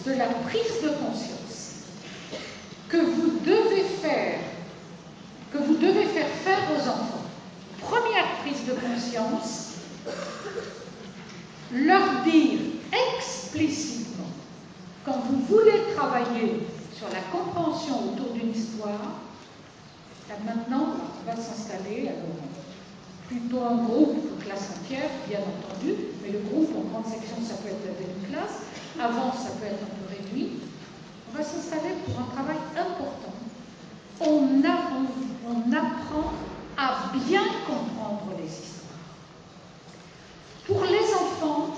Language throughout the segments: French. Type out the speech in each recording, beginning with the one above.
de la prise de conscience que vous devez faire faire aux enfants. Première prise de conscience, leur dire explicitement, quand vous voulez travailler sur la compréhension autour d'une histoire, là maintenant on va s'installer, alors plutôt un groupe, classe entière, bien entendu, mais le groupe en grande section, ça peut être la demi-classe, avant ça peut être un peu réduit. On va s'installer pour un travail important. On apprend à bien comprendre les histoires. Pour les enfants,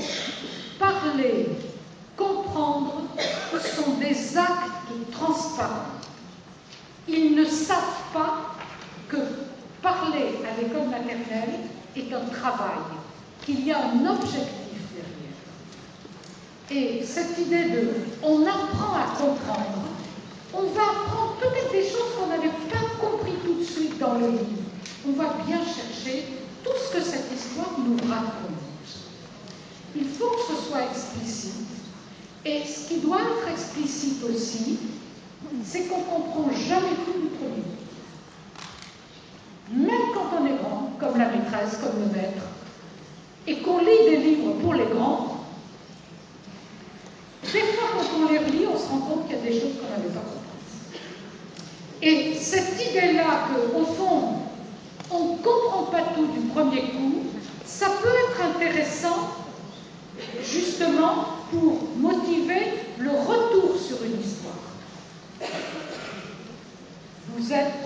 parler, comprendre sont des actes transparents. Ils ne savent pas que parler à l'école maternelle est un travail, qu'il y a un objectif derrière. Et cette idée de « on apprend à comprendre », on va apprendre peut-être des choses qu'on n'avait pas compris tout de suite dans le livre. On va bien chercher tout ce que cette histoire nous raconte. Il faut que ce soit explicite. Et ce qui doit être explicite aussi, c'est qu'on ne comprend jamais tout du premier. Même quand on est grand, comme la maîtresse, comme le maître, et qu'on lit des livres pour les grands, des fois quand on les relit, on se rend compte qu'il y a des choses qu'on n'avait pas comprises. Et cette idée-là qu'au fond, on ne comprend pas tout du premier coup, ça peut être intéressant justement pour motiver le retour sur une histoire. Vous êtes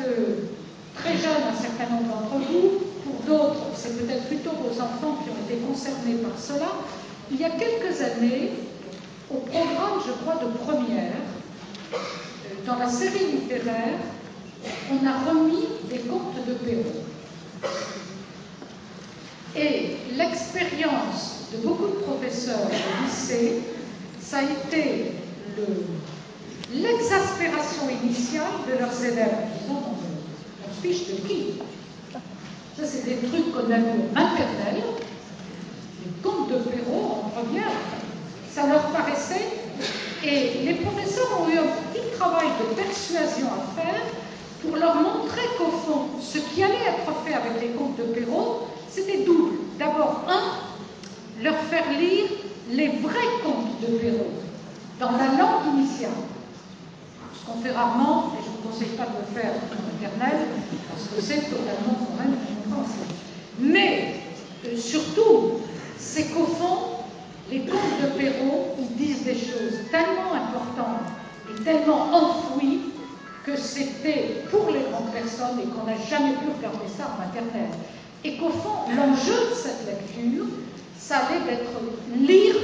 très jeunes, un certain nombre d'entre vous, pour d'autres, c'est peut-être plutôt vos enfants qui ont été concernés par cela. Il y a quelques années, au programme, je crois, de première, dans la série littéraire, on a remis des contes de Perrault. Et l'expérience de beaucoup de professeurs au lycée, ça a été l'exaspération initiale de leurs élèves. Disons, on se fiche de qui? Ça, c'est des trucs qu'on a vus en maternelle, les contes de Perrault en première, ça leur paraissait, et les professeurs ont eu un petit travail de persuasion à faire pour leur montrer qu'au fond, ce qui allait être fait avec les contes de Perrault, c'était double. D'abord, leur faire lire les vrais contes de Perrault, dans la langue initiale. Ce qu'on fait rarement, et je ne vous conseille pas de le faire en maternelle, parce que c'est totalement quand même incompréhensible. Mais, surtout, c'est qu'au fond, les contes de Perrault, ils disent des choses tellement importantes et tellement enfouies que c'était pour les grandes personnes et qu'on n'a jamais pu regarder ça en maternelle. Et qu'au fond, l'enjeu de cette lecture, ça allait d'être lire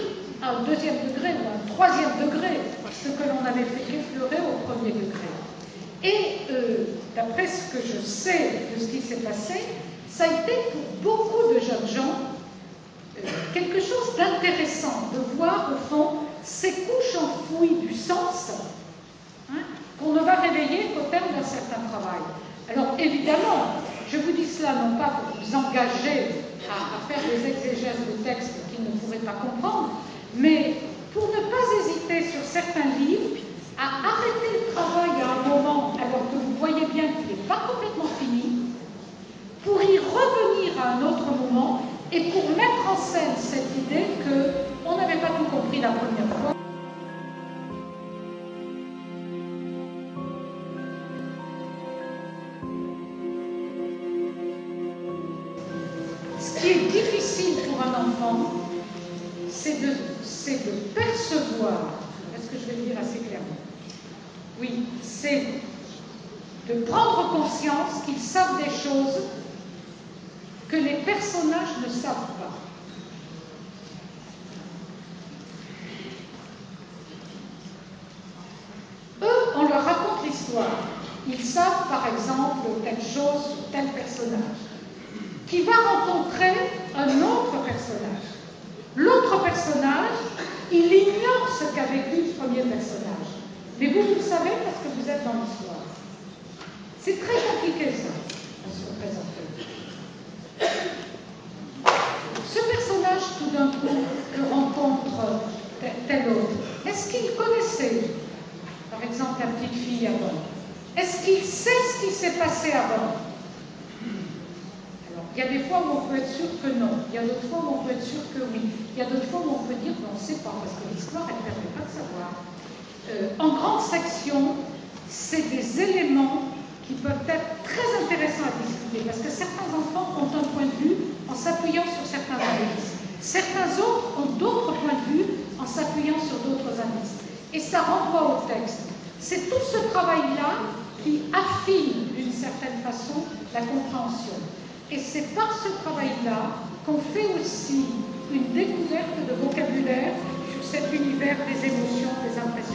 à un deuxième degré ou à un troisième degré, ce que l'on avait fait effleurer au premier degré. Et d'après ce que je sais de ce qui s'est passé, ça a été pour beaucoup de jeunes gens quelque chose d'intéressant de voir au fond ces couches enfouies du sens qu'on ne va réveiller qu'au terme d'un certain travail. Alors évidemment, je vous dis cela non pas pour vous engager à faire des exégèses de textes qu'ils ne pourraient pas comprendre, mais pour ne pas hésiter sur certains livres à arrêter le travail à un moment alors que vous voyez bien qu'il n'est pas complètement fini, pour y revenir à un autre moment et pour mettre en scène cette idée qu'on n'avait pas tout compris la première fois. Ce qui est difficile pour un enfant, c'est de percevoir, est-ce que je vais le dire assez clairement? Oui, c'est de prendre conscience qu'ils savent des choses que les personnages ne savent pas. Eux, on leur raconte l'histoire. Ils savent, par exemple, telle chose sur tel personnage, qui va rencontrer un autre personnage. L'autre personnage, il ignore ce qu'a vécu ce premier personnage. Mais vous, vous le savez parce que vous êtes dans l'histoire. C'est très compliqué, ça, à se représenter. Ce personnage, tout d'un coup, que rencontre tel autre, est-ce qu'il connaissait, par exemple, la petite fille avant? Est-ce qu'il sait ce qui s'est passé avant? Alors, il y a des fois où on peut être sûr que non, il y a d'autres fois où on peut être sûr que oui, il y a d'autres fois où on peut dire qu'on ne sait pas, parce que l'histoire, elle ne permet pas de savoir. En grande section, c'est des éléments qui peuvent être très intéressants à discuter, parce que certains enfants ont un point de vue en s'appuyant sur certains indices. Certains autres ont d'autres points de vue en s'appuyant sur d'autres indices. Et ça renvoie au texte. C'est tout ce travail-là qui affine d'une certaine façon la compréhension. Et c'est par ce travail-là qu'on fait aussi une découverte de vocabulaire sur cet univers des émotions, des impressions.